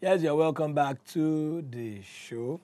Yes, you're welcome back to the show.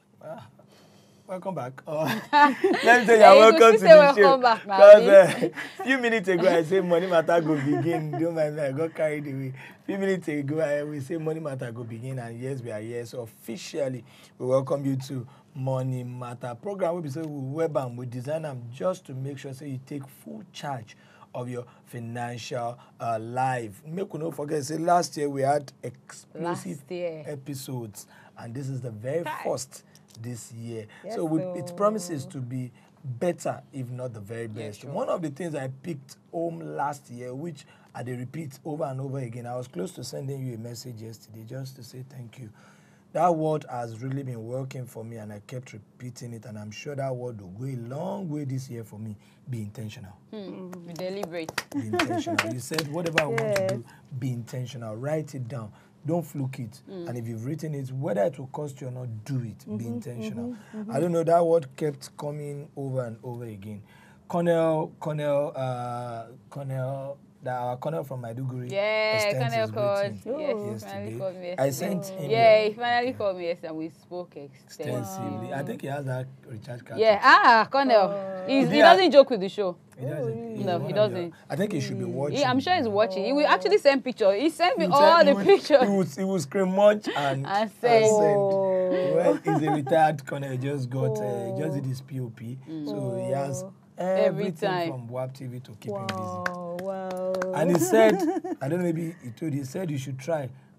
Welcome back. Let me say you're welcome to the show. Because a few minutes ago, I said Money Matter go begin. Don't mind me, I got carried away. A few minutes ago, we say Money Matter go begin. And yes, we are here. So officially, we welcome you to Money Matter program. We say we web and we design them just to make sure you take full charge of your financial life. Make no forget, say last year we had explosive episodes, and this is the very first this year. Yes, so it promises to be better, if not the very best. Yeah, sure. One of the things I picked home last year, which I did repeat over and over again, I was close to sending you a message yesterday just to say thank you. That word has really been working for me, and I kept repeating it, and I'm sure that word will go a long way this year for me. Be intentional. Be deliberate. Be intentional. You said whatever I want to do, be intentional. Write it down. Don't fluke it. And if you've written it, whether it will cost you or not, do it. Be intentional. I don't know, that word kept coming over and over again. Cornell, our Cornel from Maiduguri. Yeah, Cornel called. Yes, finally called me yesterday. I sent him. Yeah, he finally called me yesterday and we spoke extensively. Wow. I think he has that recharge card. Yeah, Cornel. He doesn't joke with the show. He doesn't. No, he doesn't. I think he should be watching. I'm sure he's watching. He will actually send pictures. He sent me all the pictures. He will scream much and send. Well, he's a retired Cornel. He just got just did his POP. So he has everything from WAP TV to keep him busy. Wow. And he said, I don't know, maybe he said you should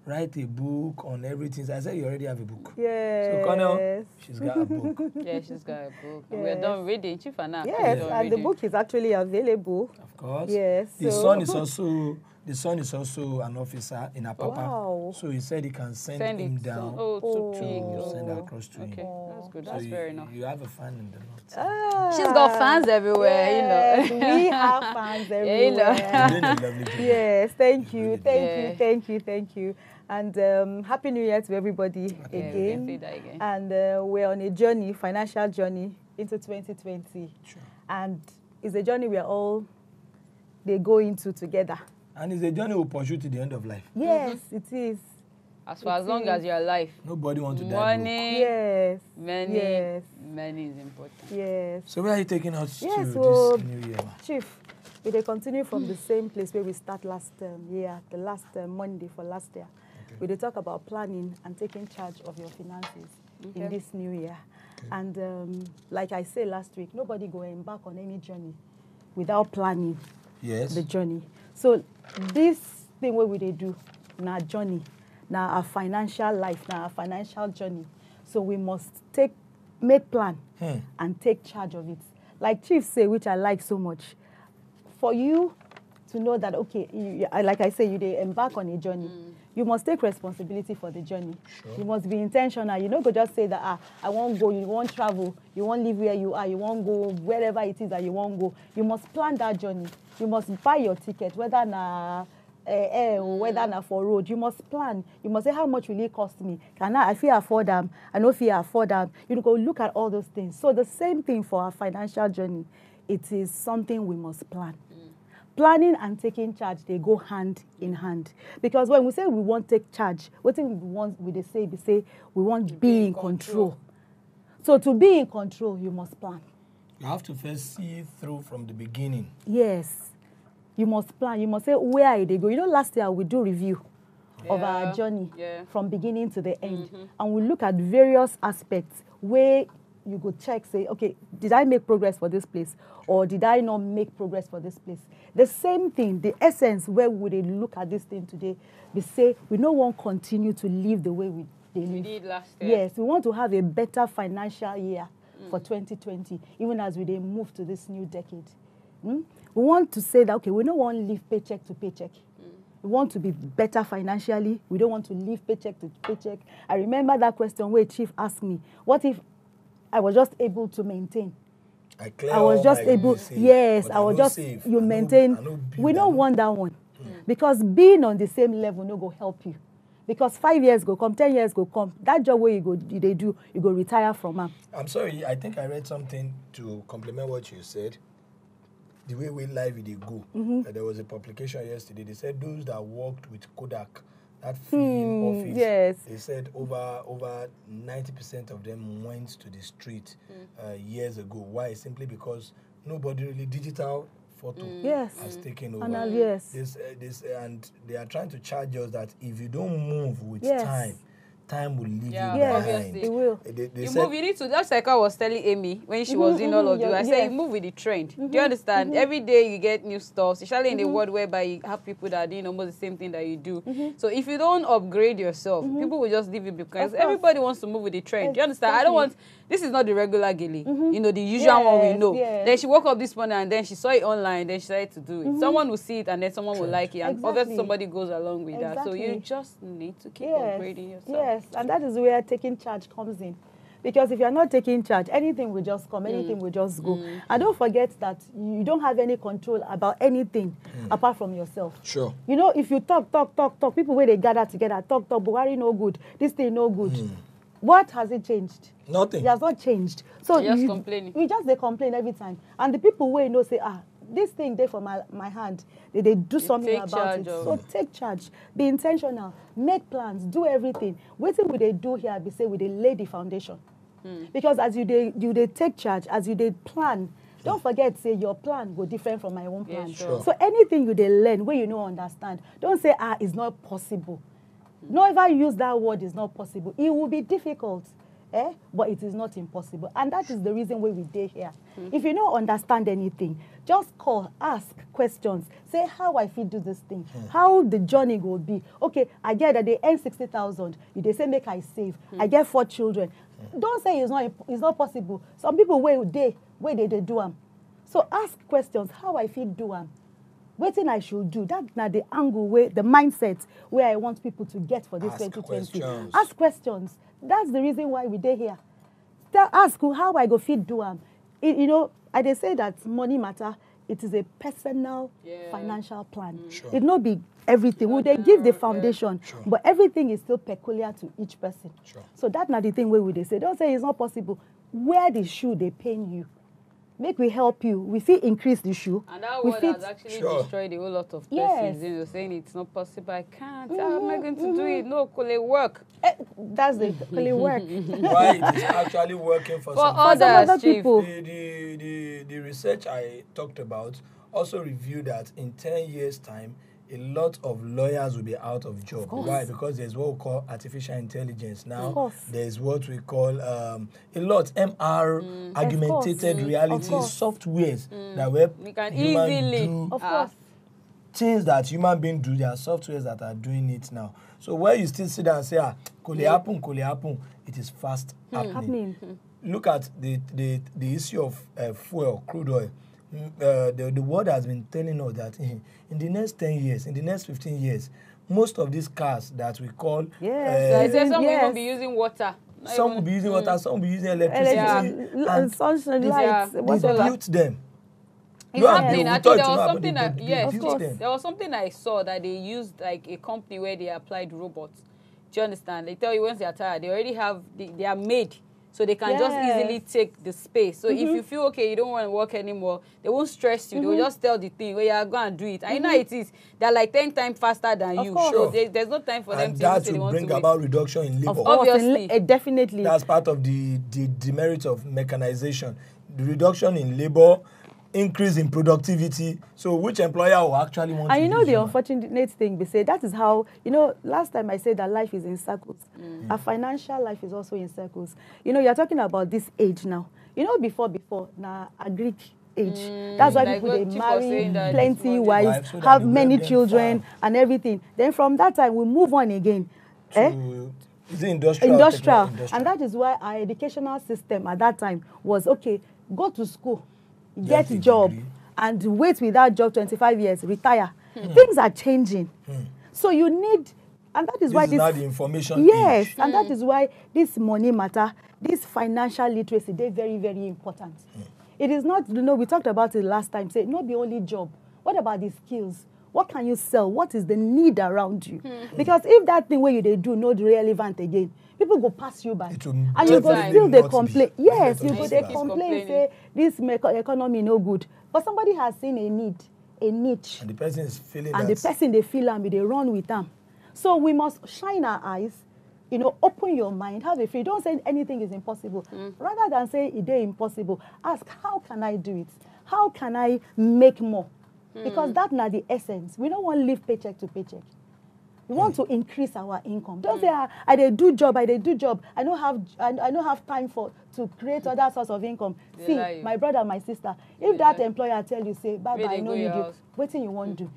write a book on everything. So I said you already have a book. Yes. So Cornel, she's got a book. Yeah, she's got a book. And we're done reading. Chief and I. Yes, and the book is actually available. Of course. Yes. The son is also an officer in Apapa. Wow. So he said he can send him down to send across to him. Okay, that's good. So That's fair enough. You have a fan in the north. She's got fans everywhere, yes, we have fans everywhere. You're doing a lovely job. Yes, thank you. And Happy New Year to everybody again. Say that again. And we're on a journey, financial journey into 2020. Sure. And it's a journey they go into together. And it's a journey we'll pursue to the end of life. Yes, it is. As long as you're alive. Nobody wants to die. Money. Yes. Money is important. Yes. So where are you taking us to this new year? Chief, we continue from the same place where we start last year, the last Monday for last year. Okay. We talk about planning and taking charge of your finances in this new year. Okay. And like I said last week, nobody go embark on any journey without planning the journey. So this thing what we do, now journey, now our financial life, now our financial journey. So we must make plan and take charge of it. Like Chief say, which I like so much, for you to know that, okay, like I say, you embark on a journey. You must take responsibility for the journey. Sure. You must be intentional. You don't go just say that, I won't go, you won't travel, you won't live where you are, you won't go wherever it is that you won't go. You must plan that journey. You must buy your ticket, whether na air or whether na for road. You must plan. You must say, how much will it cost me? I feel afford them? I know if you afford them. You go look at all those things. So the same thing for our financial journey. It is something we must plan. Planning and taking charge, they go hand in hand. Because when we say we want to take charge, what thing we want, we say we want to be in control. So to be in control, you must plan. You have to first see it through from the beginning. Yes. You must plan. You must say, where are they going? You know, last year we do review of our journey from beginning to the end. And we look at various aspects where you go check, say, okay, did I make progress for this place? Or did I not make progress for this place? The same thing, the essence where would they look at this thing today, they say, we don't want to continue to live the way we did last year. Yes, we want to have a better financial year for 2020, even as we move to this new decade. We want to say that, okay, we don't want to live paycheck to paycheck. We want to be better financially. We don't want to live paycheck to paycheck. I remember that question where Chief asked me, what if I was just able to maintain? I was just able, I was just, you maintain. We don't want that one. Because being on the same level no go help you. Because 5 years go come, 10 years go come, that job where you go retire from them. I'm sorry, I think I read something to complement what you said. The way we live they go. There was a publication yesterday. They said those that worked with Kodak, that film office, Yes. They said over 90% of them went to the street years ago. Why? Simply because nobody really digital photo has taken over. And yes. And they are trying to charge us that if you don't move with time will leave you behind. Obviously. It will. You move, you need to, just like I was telling Amy when she was doing all of you, I said you move with the trend. Do you understand? Every day you get new stuff, especially in the world whereby you have people that are doing almost the same thing that you do. So if you don't upgrade yourself, people will just leave you because everybody wants to move with the trend. Do you understand? I don't want, this is not the regular gilly, you know, the usual one we know. Then she woke up this morning and then she saw it online, then she started to do it. Someone will see it and then someone will like it, and obviously somebody goes along with that. So you just need to keep upgrading yourself. Yes, and that is where taking charge comes in. Because if you're not taking charge, anything will just come, anything will just go. And don't forget that you don't have any control about anything apart from yourself. Sure. You know, if you talk, people where they gather together, talk, Buhari no good, this thing no good. What has it changed? Nothing. It has not changed. So You're just complaining. We just they complain every time. And the people where you know say, this thing there for my hand, they do something about it. So take charge, be intentional, make plans, do everything. What will they do here? Be say, will they lay the foundation? Because as you they take charge, as you they plan, don't forget, say your plan go different from my own plan. Yeah, sure. So anything you they learn where you know understand, don't say it's not possible. Never use that word is not possible. It will be difficult. But it is not impossible. And that is the reason why we stay here. If you don't understand anything, just call, ask questions. Say how I fit do this thing, how the journey will be. Okay, I get that they earn 60,000. They say make I save. I get 4 children. Don't say it's not possible. Some people where they do them. So ask questions, how I fit do them. What thing I should do? That's not the angle where the mindset where I want people to get for this 2020. Ask questions. That's the reason why we dey here. Ask how I go fit do am. You know, I dey say that money matter. It is a personal financial plan. It not be everything. Well, they give the foundation, but everything is still peculiar to each person. So that's not the thing where we dey say. Don't say it's not possible. Where the shoe they pain you. Make we help you. We feel increase the shoe. And that word has actually destroyed a whole lot of persons. You know, saying it's not possible. I can't. How am I going to do it? No, could it work? That's the could it work. Why it is actually working for some other people. The research I talked about also revealed that in 10 years' time, a lot of lawyers will be out of job. Why? Because there's what we call artificial intelligence now. There's what we call a lot MR, augmented reality softwares that we can easily do. Things that human beings do, there are softwares that are doing it now. So where you still sit there and say, could it happen, it is fast happening. Look at the issue of fuel, crude oil. The world has been telling us that in the next 10 years, in the next 15 years, most of these cars that we call... some will be using water. Some will be using water, some will be using electricity. And sunshine lights. They built them. It's happening. I think there was something I saw that they used like a company where they applied robots. Do you understand? They tell you once they are tired, they already have, they are made. So they can just easily take the space. So if you feel, okay, you don't want to work anymore, they won't stress you. They will just tell the thing, well, yeah, go and do it. And you know it is. They're like 10 times faster than you. So there's no time for them to that will bring about reduction in labor. Obviously. Definitely. That's part of the demerit of mechanization. The reduction in labor, increase in productivity. So which employer will actually want to And you know the unfortunate thing, we say, that is how, you know, last time I said that life is in circles. Our financial life is also in circles. You know, you're talking about this age now. You know, before, now, a Greek age. That's why people, they marry plenty wives, have many children and everything. Then from that time, we move on again. Is it industrial? And that is why our educational system at that time was, okay, go to school, get a job, and wait with that job 25 years, retire. Things are changing. So you need, and that is why this... This is now the information age. And that is why this money matter, this financial literacy, they're very, very important. It is not, you know, we talked about it last time, say, not the only job. What about the skills? What can you sell? What is the need around you? Because if that thing where you do not relevant again, people go pass you by. And you go still they complain. Yes, you go they complain, say this economy no good. But somebody has seen a need, a niche. And the person is feeling and the person they feel and they run with them. So we must shine our eyes, you know, open your mind, have a free. Don't say anything is impossible. Rather than say it is impossible, ask, how can I do it? How can I make more? Because that's not the essence. We don't want to live paycheck to paycheck. We want to increase our income. Don't say, I dey do job. I don't have time to create other source of income. See, my brother, my sister, if that employer tell you, say, bye, I no need you, what thing you want to do?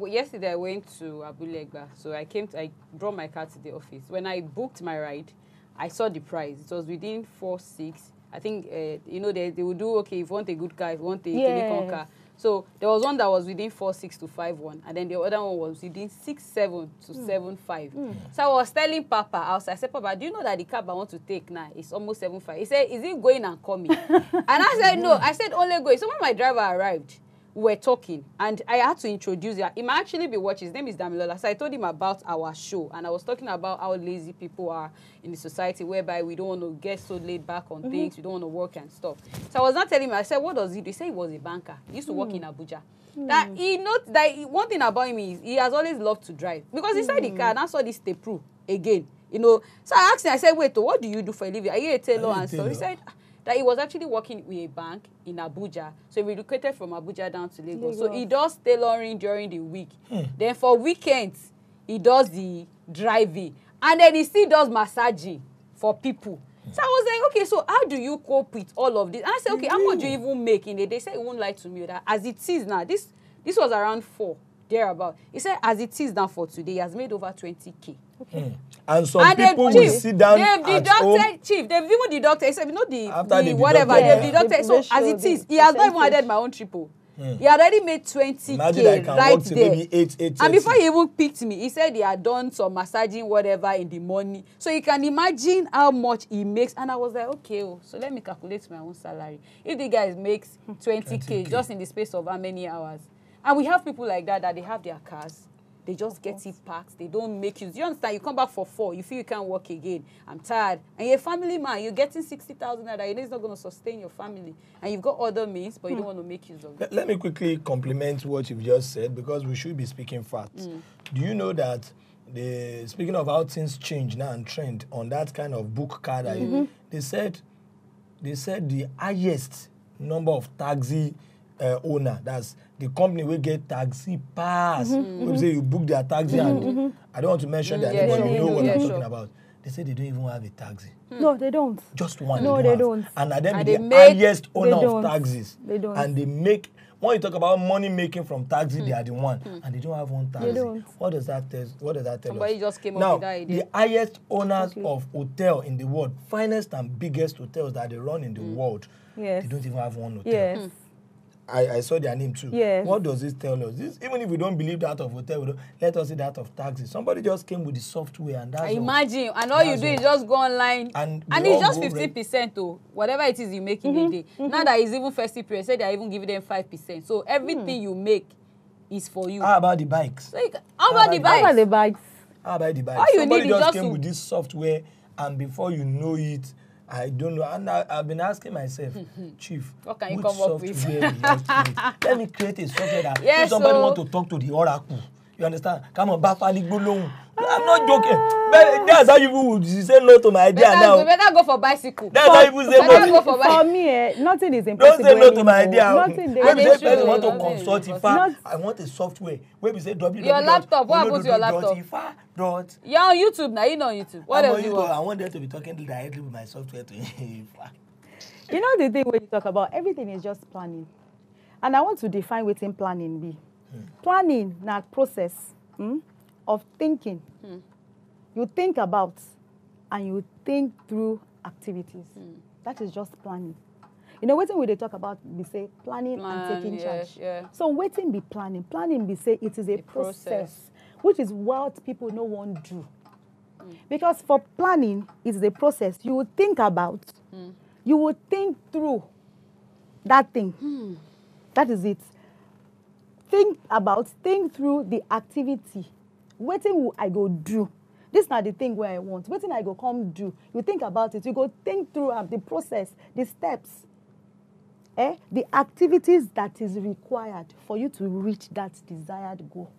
Yesterday I went to Abulegba, so I brought my car to the office. When I booked my ride, I saw the price. It was within 4-6. I think, you know, they will do, okay, if you want a good car, if you want a telecom car. So there was one that was within 4.6 to 5.1, and then the other one was within 6.7 to 7.5. So I was telling Papa outside, I said, Papa, do you know that the cab I want to take now is almost 7.5? He said, is it going and coming? And I said, no. I said, only going. So when my driver arrived, we were talking, and I had to introduce him. He might actually be watching. His name is Damilola. So I told him about our show, and I was talking about how lazy people are in the society, whereby we don't want to get so laid back on things, we don't want to work and stuff. So I was not telling him. I said, what does he do? He said he was a banker. He used to work in Abuja. That one thing about him is he has always loved to drive, because inside the car, and I saw this tape through again, you know. So I asked him. I said, wait, what do you do for a living? Are you a tailor? And so he said that he was actually working with a bank in Abuja. So he relocated from Abuja down to Lagos. So he does tailoring during the week. Then for weekends, he does the driving. And then he still does massaging for people. So I was like, okay, so how do you cope with all of this? And I said, okay, how much do you even make in a day? They said he won't lie to me that as it is now, this was around 4, thereabout. He said as it is now for today, he has made over 20K. And some people will sit down at home. Chief, they've even deducted, he said, you know, the whatever, they've deducted. So as it is, he has not even added my own triple. He had already made 20K right there. Maybe 8, and before he even picked me, he said he had done some massaging, whatever, in the morning. So you can imagine how much he makes. And I was like, okay, so let me calculate my own salary. If the guy makes 20K just in the space of how many hours? And we have people like that they have their cars. They just get it packed. They don't make use. You understand? You come back for 4. You feel you can't work again. I'm tired. And you're a family man. You're getting 60,000 naira. You know it's not going to sustain your family. And you've got other means, but you don't want to make use of it. Let me quickly compliment what you've just said, because we should be speaking facts. Do you know that, speaking of how things change now and trend on that kind of book card, they said the highest number of taxi owner, that's the company will get taxi pass. When say you book their taxi, and I don't want to mention their name, but you know what I'm talking about. They say they don't even have a taxi. No, they don't. Just one. No, they don't. And at them, the highest owner of taxis. They don't. And they make, when you talk about money making from taxi, they are the one. And they don't have one taxi. They don't. What does that tell Somebody us? just came now, up with that idea. The highest owners of hotel in the world, finest and biggest hotels that they run in the world, they don't even have one hotel. Yes. I saw their name too. Yes. What does this tell us? Even if we don't believe that of hotel, let us see that of taxi. Somebody just came with the software, and that's imagine, and all you do is just go online, and it's just 50% to whatever it is you make in a day. Now that it's even festive period, say they are even giving them 5%. So everything you make is for you. How about the bikes? So how about the bikes? How about the bikes? How about the bikes? All you Somebody need just is came with this software, and before you know it, I don't know. And I've been asking myself, Chief, what can you which come up with? software will I create? Let me create a software that if somebody want to talk to the oracle, you understand? Come on, Bafali Gbolong. I'm not joking. But that's how you would say no to my idea now. You better go for bicycle. That's how you say no. For me, nothing is impossible. Don't say no to my idea. Nothing. When we say person want to consult Ifa, I want a software. When we say www. Your laptop. What happens to your laptop? Ifa. You're on YouTube now. You're not on YouTube. What else do you want? I want them to be talking directly with my software to Ifa. You know the thing when you talk about everything is just planning, and I want to define what in planning be. Planning, not process of thinking. You think about and you think through activities. That is just planning. You know, waiting when they talk about, we say planning and taking charge. So waiting be planning. Planning be say it is a process, which is what people no one do. Because for planning, it's a process. You would think about, you would think through that thing. That is it. Think through the activity. Waiting will I go do. This is not the thing where I want. Waiting I go come do. You think about it. You go think through the process, the steps, the activities that is required for you to reach that desired goal.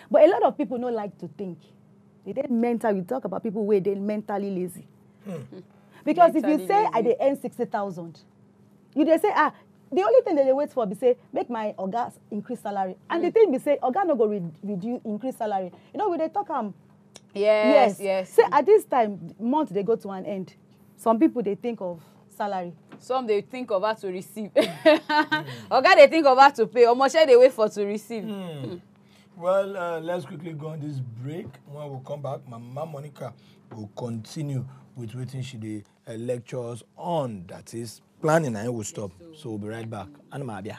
But a lot of people don't like to think. They dey mentally. We talk about people where they mentally lazy. Because mentally if you say lazy. I dey earn 60,000, you dey say the only thing that they wait for be say make my oga increase salary, and the thing be say oga no go reduce increase salary. You know, we dey talk yes. Say at this time month they go to an end. Some people they think of salary. Some they think of how to receive. Oga they think of how to pay. Or much they wait for to receive. Well, let's quickly go on this break. When we come back, Mama Monica will continue with what she did lectures on. That is planning, and it will stop. So we'll be right back. Anamabia.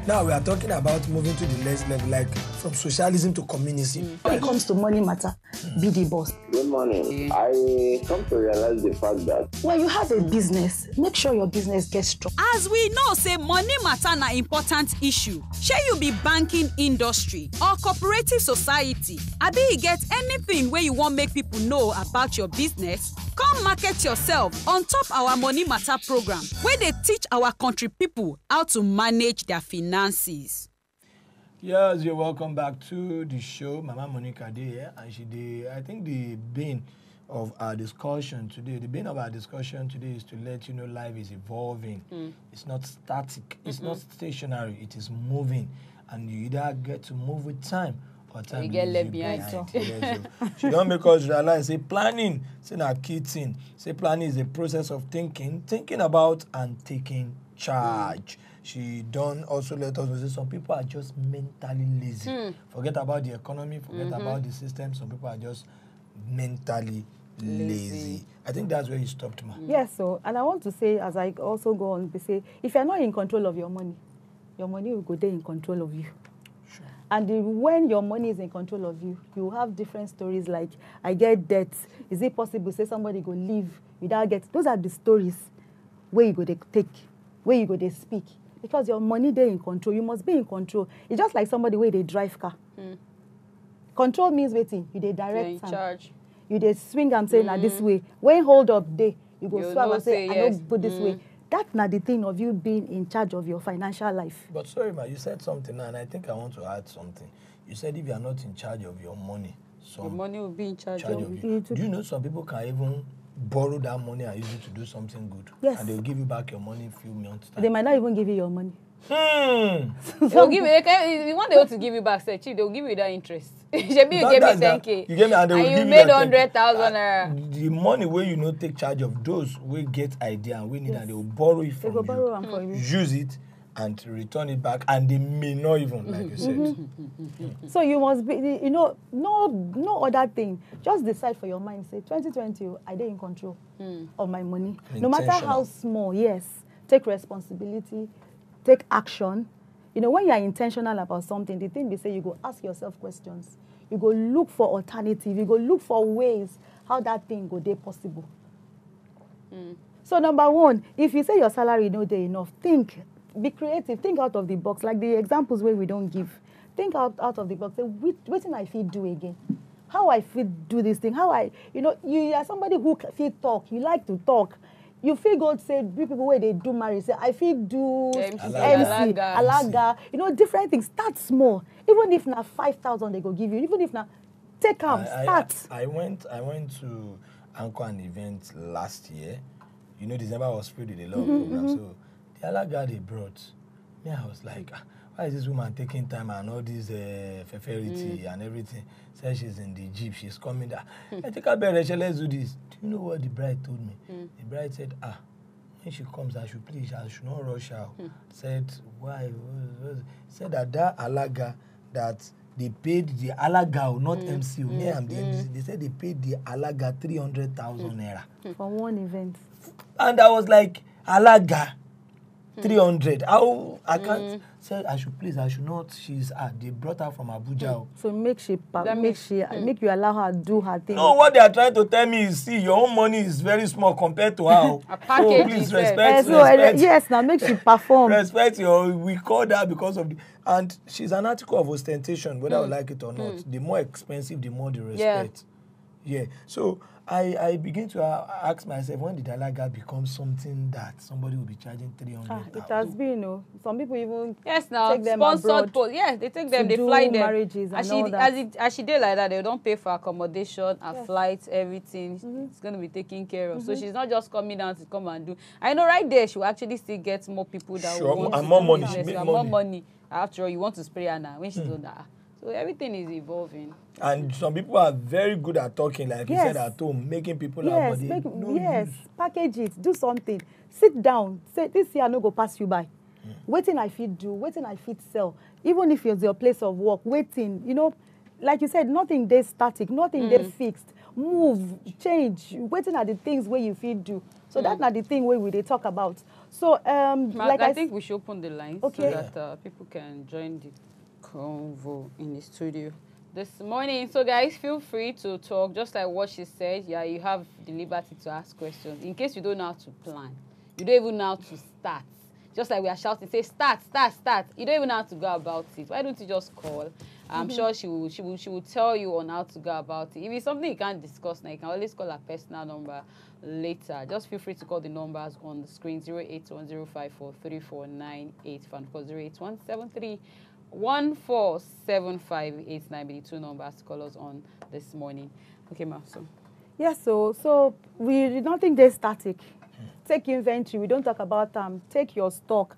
Now we are talking about moving to the next level, like from socialism to communism. When it comes to money matter, be the boss. Good morning. I come to realize the fact that when you have a business, make sure your business gets strong. As we know, say money matter na important issue. Shey you be banking industry or cooperative society, abi you get anything where you want make people know about your business? Come market yourself on top our money matter program, where they teach our country people how to manage their finances. Yes, you're welcome back to the show. Mama Monica there, and she did. I think the bane of our discussion today, is to let you know life is evolving. It's not static. It's not stationary. It is moving, and you either get to move with time or time. You get left behind. She don't make us realize. Say planning, say na key thing. Say planning is a process of thinking about and taking charge. She don't also let us know that some people are just mentally lazy. Forget about the economy, forget about the system. Some people are just mentally lazy. I think that's where you stopped, ma. Yes, and I want to say, as I also go on to say, if you're not in control of your money will go there in control of you. Sure. And when your money is in control of you, you have different stories like, I get debts. Is it possible, say somebody go leave without get? Those are the stories where you go to take, where you go to speak. Because your money there in control, you must be in control. It's just like somebody where they drive car. Control means waiting. You they direct in charge. You they swing and say, this way. When hold up day, you go swap and say, I don't put this way. That's not the thing of you being in charge of your financial life. But sorry, ma, you said something, and I think I want to add something. You said if you are not in charge of your money, the money will be in charge of you. Do you know some people can even borrow that money and use it to do something good? Yes. And they'll give you back your money in a few months' time. They might not even give you your money. They'll give you, want they to give you back, say, chief, they'll give you that interest. Maybe you gave me 10K. You gave me, and they will give you you made 100,000 naira. The money where you not take charge of, those will get idea and we need, and they will borrow it from you. Use it and return it back, and they may not even, like you said. So you must be, no other thing. Just decide for your mind. Say 2020, I did in control of my money. No matter how small, yes. Take responsibility, take action. You know, when you are intentional about something, the thing they say, you go ask yourself questions. You go look for alternative. You go look for ways how that thing go there possible. So number one, if you say your salary no dey enough, think. Be creative. Think out of the box. Like the examples where we don't give. Think out of the box. Say, what thing I fit do again? How I fit do this thing? How you are somebody who fit talk. You like to talk. You feel God say, people where they do marry, say, I feel do MC, Alaga. You know, different things. Start small. Even if now 5,000 they go give you. Even if now, take them, start. I went to anchor an event last year. You know, December was filled with a lot of programs. So the Alaga they brought, me, I was like, why is this woman taking time and all this feferity and everything? Said she's in the Jeep, she's coming there. I think I better, let's do this. Do you know what the bride told me? The bride said, when she comes, I should not rush her. Said, why? Said that Alaga, that they paid the Alaga, not MC. They said they paid the Alaga 300,000 naira. For one event. And I was like, Alaga, 300. How I can't say I should not. They brought her from Abuja. So make you allow her do her thing. No, what they are trying to tell me is, see, your own money is very small compared to her. So please respect. Yes, now make she perform. Respect we call that because of and she's an article of ostentation, whether I like it or not. The more expensive, the more the respect. Yeah. So I begin to ask myself, when did Alaga become something that somebody will be charging 300,000? It has been, Some people even now take them sponsored post. Yes, they take them, they fly them. Marriages and all that. As she did like that, they don't pay for accommodation, her flights, everything. It's going to be taken care of. So she's not just coming down to come and do. I know right there, she will actually still get more people that want and to more do money. business. She make More money. After all, you want to spray her now when she's on that. So everything is evolving. And some people are very good at talking, like you said at home, making people have money. Package it, do something. Sit down, say, this year I no go pass you by. Waiting I fit do, waiting I fit sell. Even if it's your place of work, waiting, like you said, nothing there static, nothing there fixed. Move, change, waiting at the things where you fit do. So that's not the thing where we talk about. So, like I think we should open the lines so that people can join the convo in the studio this morning. So guys, feel free to talk, just like what she said. Yeah, you have the liberty to ask questions in case you don't know how to plan, you don't even know how to start. Just like we are shouting, say start. You don't even know how to go about it. Why don't you just call? I'm sure she will tell you on how to go about it. If it's something you can't discuss now, you can always call her personal number later. Just feel free to call the numbers on the screen: 08105434985 and 08173147589 be the two numbers to call us on this morning. Okay, ma. So we nothing there static. Take inventory. We don't talk about take your stock.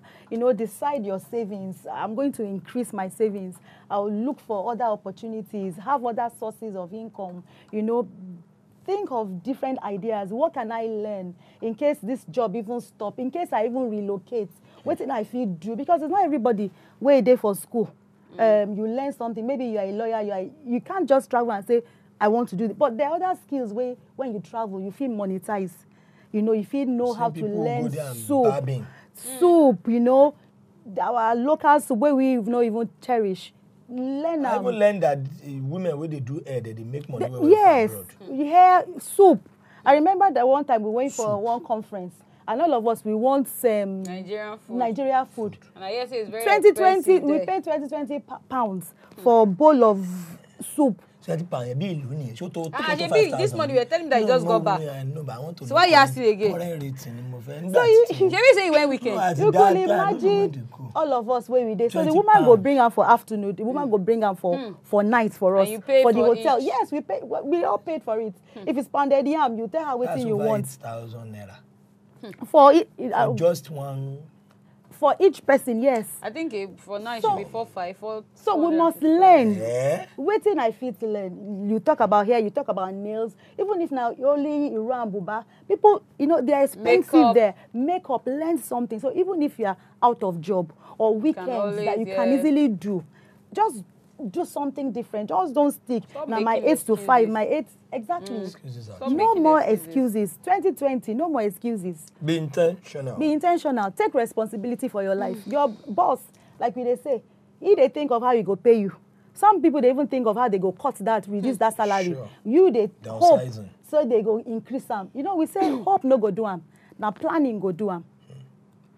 Decide your savings. I'm going to increase my savings. I'll look for other opportunities. Have other sources of income. Think of different ideas. What can I learn in case this job even stop? In case I even relocate, what can I feel do? Because it's not everybody where there for school. You learn something. Maybe you are a lawyer. You can't just travel and say, I want to do this. But there are other skills where when you travel, you feel monetized. If you know how to learn soup, our local soup where we not even cherish. Learn. I even learned that women, when they do hair, they make money. Yes, hair, soup. I remember that one time we went for one conference, and all of us, we want Nigerian food. And I guess it's very 2020, we paid 20 pounds for a bowl of soup. This morning you were telling me that you just got back. So why you asking again? So you say you went weekend. You can imagine all of us where we did. So the woman go bring her for afternoon. The woman go bring her for night for us. For the hotel. Each? Yes, we all paid for it. If it's pounded yam, you tell her what you want. 8,000 naira. For just one. For each person, yes. I think for now it should be 4-5. So we must learn. Yeah. Waiting I feel to learn. You talk about hair, you talk about nails. Even if now only Iran Buba, people, they're expensive there. Makeup, learn something. So even if you're out of job or weekends that you can easily do, just do something different. Just don't stick. Now my 8 to 5, my 8, exactly. No more excuses. 2020, no more excuses. Be intentional. Be intentional. Take responsibility for your life. Your boss, like they say, they think of how he go pay you. Some people, they even think of how they go cut that, reduce that salary. Sure. They hope, so they go increase them. We say hope no go do them. Now planning go do them.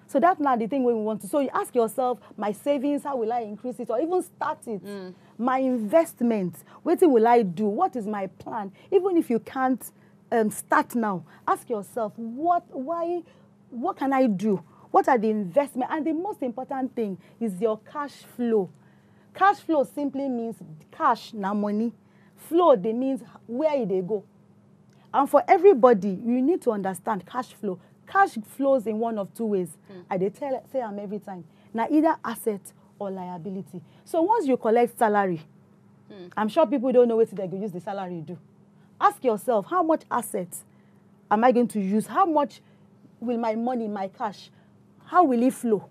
So that's not the thing we want to. So you ask yourself, my savings, how will I increase it? Or even start it. My investments, what will I do? What is my plan? Even if you can't start now, ask yourself, what can I do? What are the investments? And the most important thing is your cash flow. Cash flow simply means cash, now money. Flow, they means where they go. And for everybody, you need to understand cash flow. Cash flows in one of two ways. I say I'm every time. Now either asset or liability. So once you collect salary, I'm sure people don't know what they can use the salary to do. Ask yourself, how much assets am I going to use? How much will my money, my cash, how will it flow?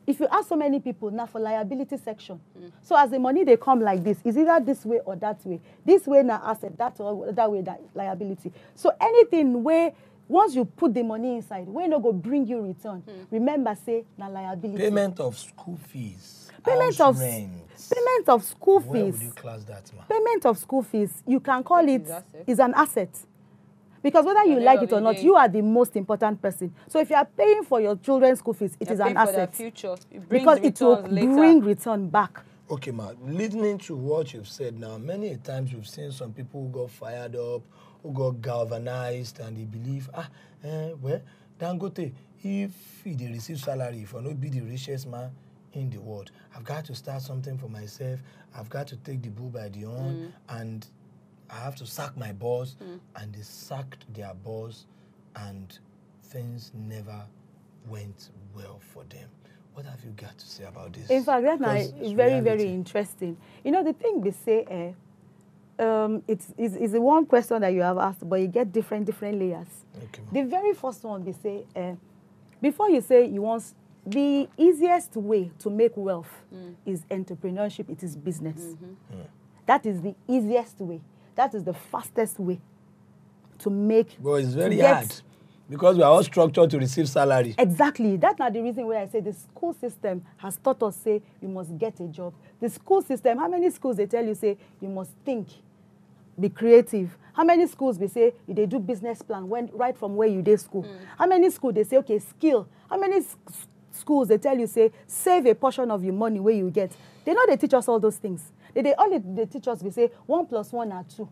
If you ask so many people, now for liability section. So as the money, they come like this. Is either this way or that way. This way now asset, that way that liability. So anything where once you put the money inside, where no go bring you return. Remember, say na liability. Payment of school fees. Payment of school fees. Where would you class that, ma? Payment of school fees. You can call it is an asset. Because whether you like it or not, you are the most important person. So if you are paying for your children's school fees, it is an asset. For their future. Because it will bring return back Okay, ma, listening to what you've said now, many times we've seen some people who got fired up, who got galvanized, and they believe, well, Dangote, if he dey receive salary, if I not be the richest man in the world, I've got to start something for myself, I've got to take the bull by the horn, and I have to sack my boss, and they sacked their boss, and things never went well for them. What have you got to say about this? In fact, that's very, very interesting. You know, the thing we say, it's the one question that you have asked, but you get different layers. Okay. The very first one we say, before you say you want, the easiest way to make wealth is entrepreneurship, it is business. That is the easiest way. That is the fastest way to make. But it's very hard. Because we are all structured to receive salary. Exactly. That's not the reason why I say the school system has taught us, say, you must get a job. The school system, how many schools they tell you, say, you must think, be creative? How many schools they say, they do business plan right from where you did school? How many schools they say, okay, skill? How many schools they tell you, say, save a portion of your money where you get? They know they teach us all those things. They teach us, we say, 1 + 1 are 2.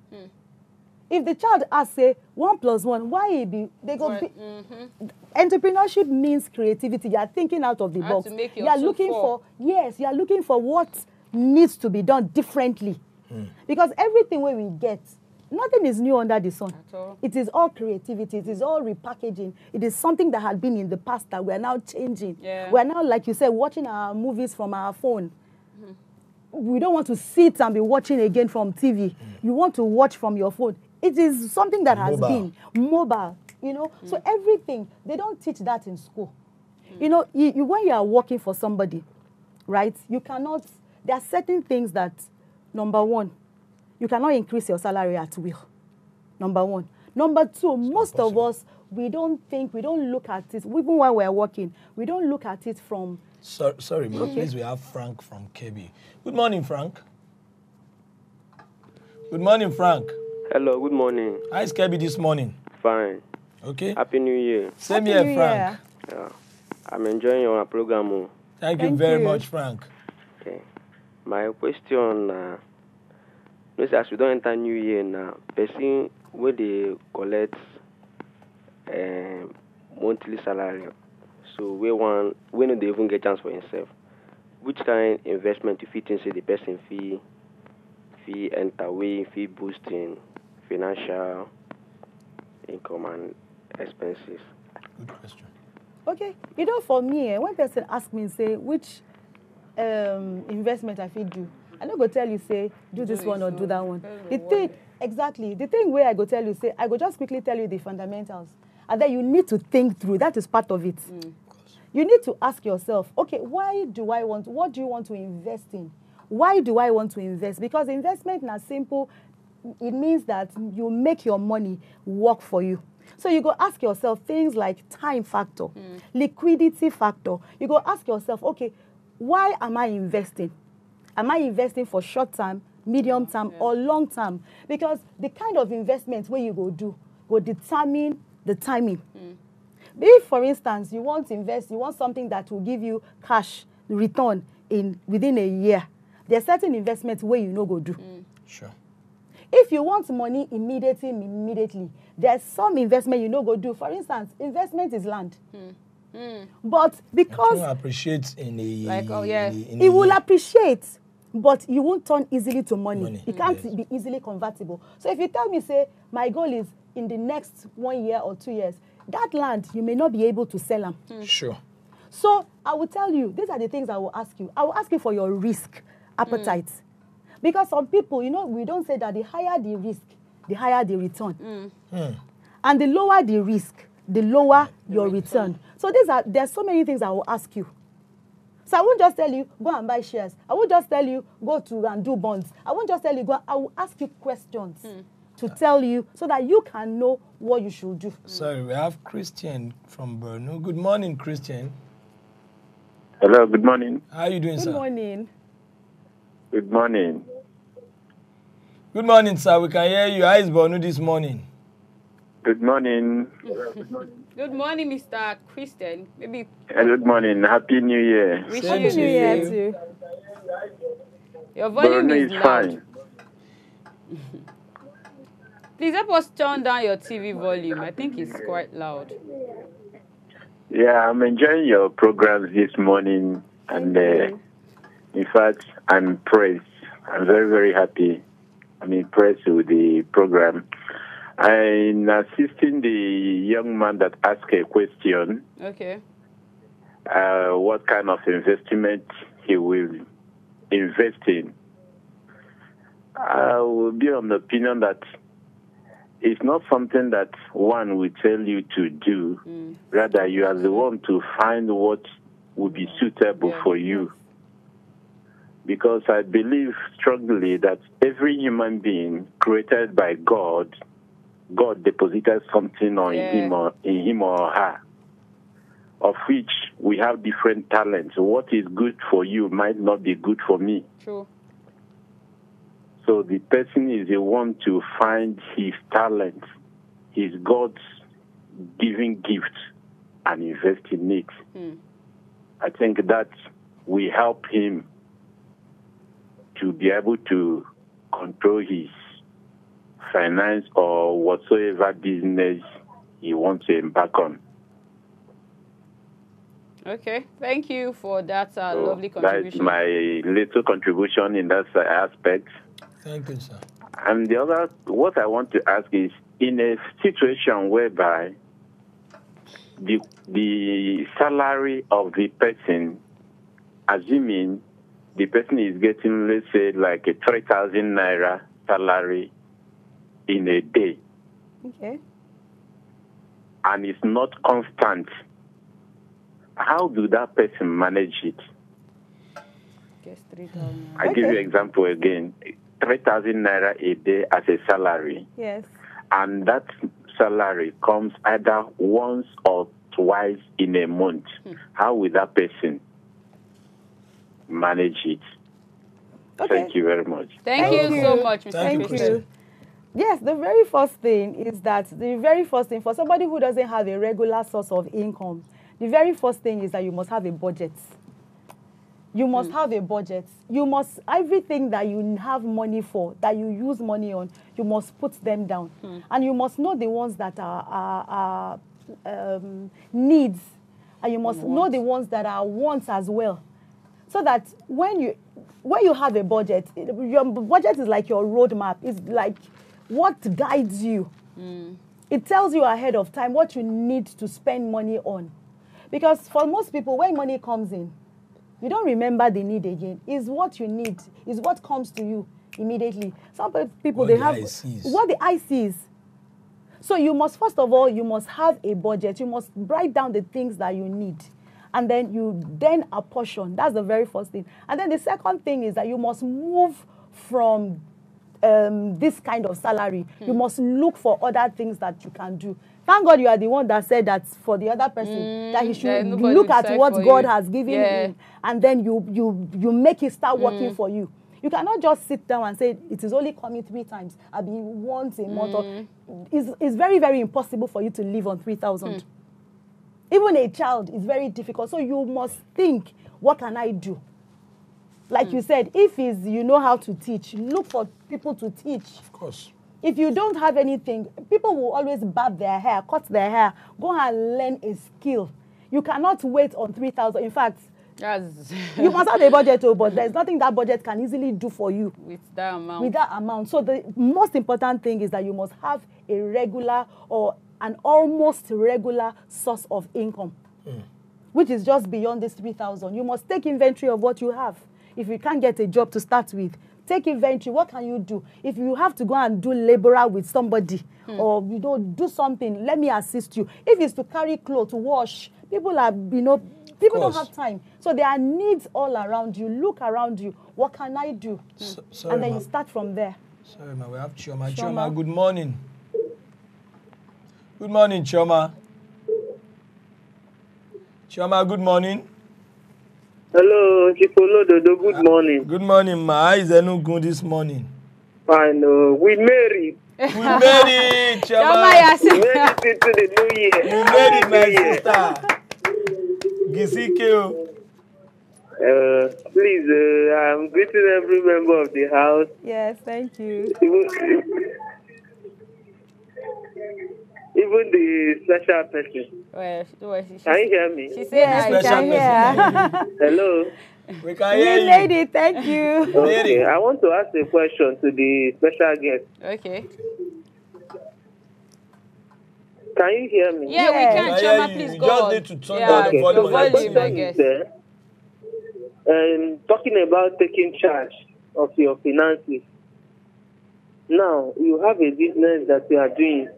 If the child asks, say, 1 + 1, why it be? They go. Entrepreneurship means creativity. You are thinking out of the box. You are looking for you are looking for what needs to be done differently. Because everything where we get, nothing is new under the sun. It is all creativity. It is all repackaging. It is something that had been in the past that we are now changing. We are now, like you said, watching our movies from our phone. We don't want to sit and be watching again from TV. You want to watch from your phone. It is something that has been mobile, you know. So everything, they don't teach that in school. You know, when you are working for somebody, right, you cannot, there are certain things that, number one, you cannot increase your salary at will. Number one. Number two, most of us, we don't look at it, even while we're working, we don't look at it from... Sorry, please, we have Frank from KB. Good morning, Frank. Good morning, Frank. Hello, good morning. How is KB this morning? Fine. Okay. Happy New Year. Same here, Frank. Yeah. I'm enjoying your program. Thank you very much, Frank. Okay. My question, as we don't enter New Year now, person where they collect monthly salary, so when they even get chance for himself, which kind of investment you fit in, say the person fee enter way, fee boosting financial income and expenses? Good question. Okay, you know, for me, when person ask me, say, which investment I fit do, I don't go tell you, say, do this one or do that one. The thing, exactly, the thing where I go tell you, say, I go just quickly tell you the fundamentals. And then you need to think through. That is part of it. You need to ask yourself, okay, what do you want to invest in? Why do I want to invest? Because investment is simple. It means that you make your money work for you. So you go ask yourself things like time factor, liquidity factor. You go ask yourself, okay, why am I investing? Am I investing for short term, medium term, or long term? Because the kind of investment where you go do will determine the timing. If, for instance, you want to invest, you want something that will give you cash return within a year, there are certain investments where you know go do. Sure. If you want money immediately, there's some investment you know go do. For instance, investment is land. But because... It will appreciate in a... It will appreciate, but you won't turn easily to money. It can't be easily convertible. So if you tell me, say, my goal is in the next 1 year or 2 years, that land, you may not be able to sell them. Sure. So I will tell you, these are the things I will ask you. I will ask you for your risk appetite. Because some people, you know, we don't say that the higher the risk, the higher the return. And the lower the risk, the lower your return. So there's so many things I will ask you. So I won't just tell you, go and buy shares. I won't just tell you, go to and do bonds. I won't just tell you, I will ask you questions to tell you so that you can know what you should do. Sorry, we have Christian from Borno. Good morning, Christian. Hello, good morning. How are you doing, sir? Good morning. Good morning. Good morning, sir. We can hear you. How is Borno this morning? Good morning. Good morning, Mr. Christian. Maybe. Good morning. Happy New Year. Happy New Year to you. Your volume Borno is loud. fine. Please help us turn down your TV volume. I think it's quite loud. Yeah, I'm enjoying your programs this morning, and in fact, I'm impressed. I'm very, very happy. I'm impressed with the program. I'm assisting the young man that asked a question. Okay. What kind of investment he will invest in? I will be on the opinion that it's not something that one will tell you to do. Rather, you are the one to find what will be suitable for you. Because I believe strongly that every human being created by God, God deposited something on him or her, of which we have different talents. What is good for you might not be good for me. True. So the person is the one to find his talent, his God's giving gift, and invest in it. I think that will help him to be able to control his finance or whatsoever business he wants to embark on. Okay, thank you for that lovely contribution. That's my little contribution in that aspect. Thank you, sir. And the other, what I want to ask is, in a situation whereby the salary of the person, assuming the person is getting, let's say, like a 3,000 naira salary in a day, Okay. and it's not constant, how do that person manage it? Guess 3,000. I give you an example again. 3,000 naira a day as a salary. Yes. And that salary comes either once or twice in a month. How will that person manage it? Okay. Thank you very much. Thank you so much, Mr. Thank you, Christian. Yes, the very first thing is that for somebody who doesn't have a regular source of income, the very first thing is that you must have a budget. You must have a budget. You must, everything that you have money for, that you use money on, you must put them down. And you must know the ones that are needs, and you must know the ones that are wants as well. So that when you have a budget, your budget is like your roadmap. It's like what guides you. It tells you ahead of time what you need to spend money on. Because for most people, when money comes in, you don't remember the need again. It's what you need. It's what comes to you immediately. Some people, What they the have eye sees. what the eye sees. So you must, first of all, you must have a budget. You must write down the things that you need. And then you then apportion. That's the very first thing. And then the second thing is that you must move from this kind of salary. You must look for other things that you can do. Thank God you are the one that said that for the other person, that he should look at what God has given him, and then you make it start working for you. You cannot just sit down and say, it is only coming 3 times. I mean, once a month. It's very, very impossible for you to live on 3,000. Even a child is very difficult. So you must think, what can I do? Like you said, if you know how to teach, look for people to teach. Of course. If you don't have anything, people will always barb their hair, cut their hair, go and learn a skill. You cannot wait on 3,000. In fact, you must have a budget, but there's nothing that budget can easily do for you with that amount. With that amount. So the most important thing is that you must have a regular or an almost regular source of income, which is just beyond this 3,000. You must take inventory of what you have. If you can't get a job to start with, take inventory. What can you do? If you have to go and do laborer with somebody, or do something, let me assist you. If it's to carry clothes, to wash, people are, people don't have time. So there are needs all around you. Look around you. What can I do? Sorry, and then you start from there. Sorry, ma. We have Chioma. Chioma, good morning. Good morning, Chioma. Chioma, good morning. Hello, Chipolododo, good morning. Good morning, ma. How is Enugu this morning? Fine. We married. We married, Chioma. We made it into the new year. You made it, my sister. Gisikeo. Please, I'm greeting every member of the house. Yes, thank you. Even the special person. Can you hear me? She said, Yeah, I can hear. Hello. We can hear you. Lady, thank you. Okay, I want to ask a question to the special guest. Okay. Can you hear me? Yeah, we can. I Choma, hear you. please You go just on. need to turn Yeah, down the Okay, volume. so my volume, question I guess. is, talking about taking charge of your finances. Now, you have a business that you are doing,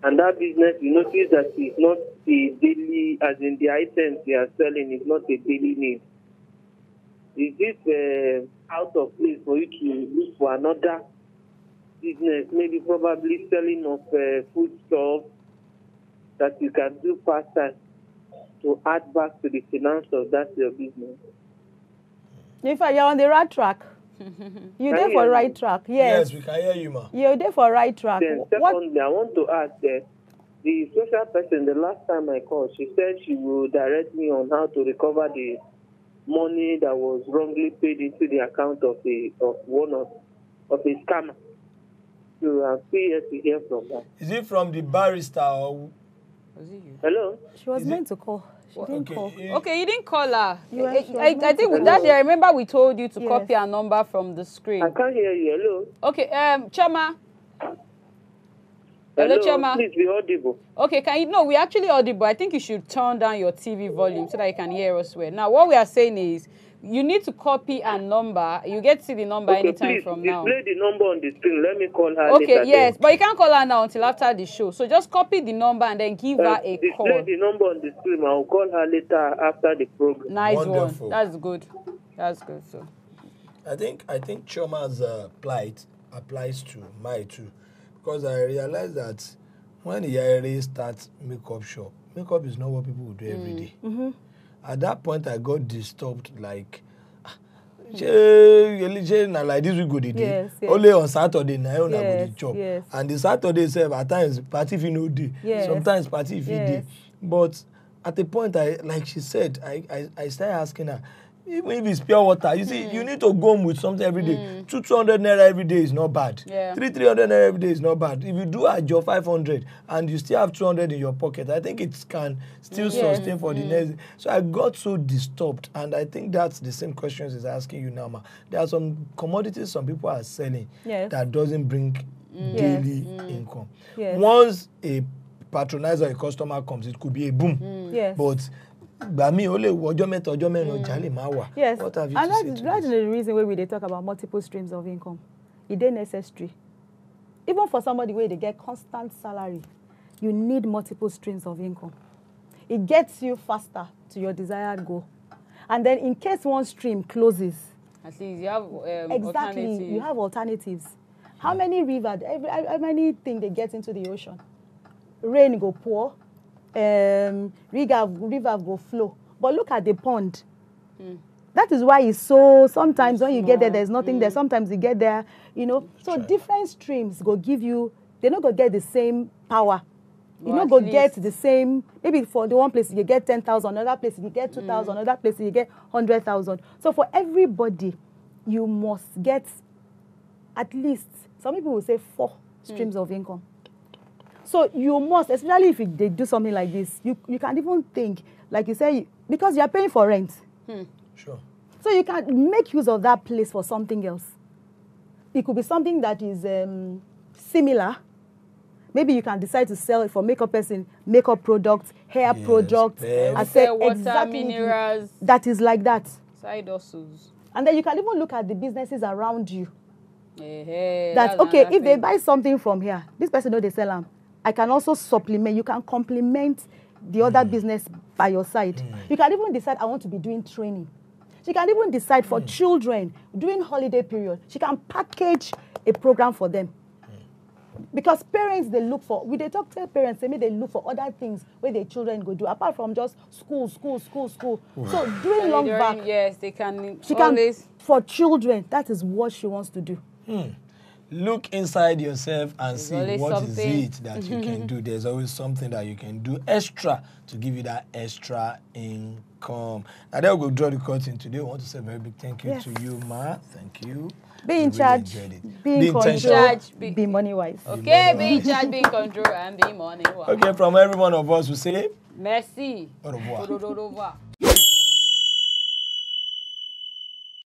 and that business, you notice that it's not a daily, as in the items you are selling is not a daily need. Is this out of place for you to look for another business, maybe probably selling of food stuff that you can do part-time to add back to the finance of that your business? In fact, you're on the right track. You're there for right track. Yes. Yes, we can hear you, ma. You're there for right track. Then secondly, I want to ask the social person, the last time I called, she said she will direct me on how to recover the money that was wrongly paid into the account of a scammer. So I'm still here to hear from her. Is it from the barrister or? Hello? She was meant to call. She didn't call. Okay, you didn't call her. You I think with that day, I remember we told you to copy her number from the screen. I can't hear you. Hello? Okay, Choma. Hello, Choma. Please be audible. Okay, can you? No, we're actually audible. I think you should turn down your TV volume so that you can hear us well. Now, what we are saying is, you need to copy a number. You get to see the number anytime from now. Display the number on the screen. Let me call her Okay, later. yes, but you can't call her now until after the show. So just copy the number and then give her a call. Display the number on the screen. I'll call her later after the program. Nice Wonderful. one. That's good. That's good. So I think Choma's plight applies to my too, because I realized that when the IRA starts makeup shop, makeup is not what people would do every day. Mm-hmm. At that point, I got disturbed. Like, like this we go the day. Yes. Only on Saturday night I go Yes, the job. yes. And the Saturday itself, at times party if you no day. Yes. Sometimes party if you day. Yes. But at the point, like she said, I started asking her, even if it's pure water, you see, you need to go home with something every day. 200 naira every day is not bad. Yeah. 300 naira every day is not bad. If you do a job 500 and you still have 200 in your pocket, I think it can still sustain for the next. So I got so disturbed, and I think that's the same questions he's asking you now, ma. There are some commodities some people are selling that doesn't bring daily income. Yes. Once a patronizer, a customer comes, it could be a boom. Yes. But yes, what have you and to say to that's this? the reason why we dey talk about multiple streams of income. It is necessary. Even for somebody where they get constant salary, you need multiple streams of income. It gets you faster to your desired goal. And then in case one stream closes, at least you have exactly, you have alternatives. How many rivers, how many things they get into the ocean? Rain go pour, river go flow. But look at the pond. That is why it's so, sometimes when you get there, there's nothing there. Sometimes you get there, you know. So different streams go give you, they're not going to get the same power. You're not going to get the same, maybe for the one place you get 10,000, another place you get 2,000, another place you get 100,000. So for everybody, you must get at least, some people will say 4 streams of income. So you must, especially if they do something like this, you can't even think, like you say, because you're paying for rent. Sure. So you can make use of that place for something else. It could be something that is similar. Maybe you can decide to sell it for makeup person, makeup products, hair products. I say water, exactly minerals. That is like that. Side hustles. And then you can even look at the businesses around you. That okay, if they buy something from here, this person know they sell them. I can also supplement. You can complement the other business by your side. You can even decide, I want to be doing training. She can even decide for children during holiday period. She can package a program for them. Because parents, they look for, they talk to parents, they look for other things where their children go do, apart from just school. So doing long back, yes, they can. She can, for children, that is what she wants to do. look inside yourself and see what is something. it that you can do. There's always something that you can do extra to give you that extra income. And then we'll draw the curtain today. I want to say a very big thank you to you, Ma. Thank you. Be in charge, be in control, be money wise. Okay, be in charge, be in control, and be money wise. Okay, from every one of us, we say merci. au revoir. Au revoir.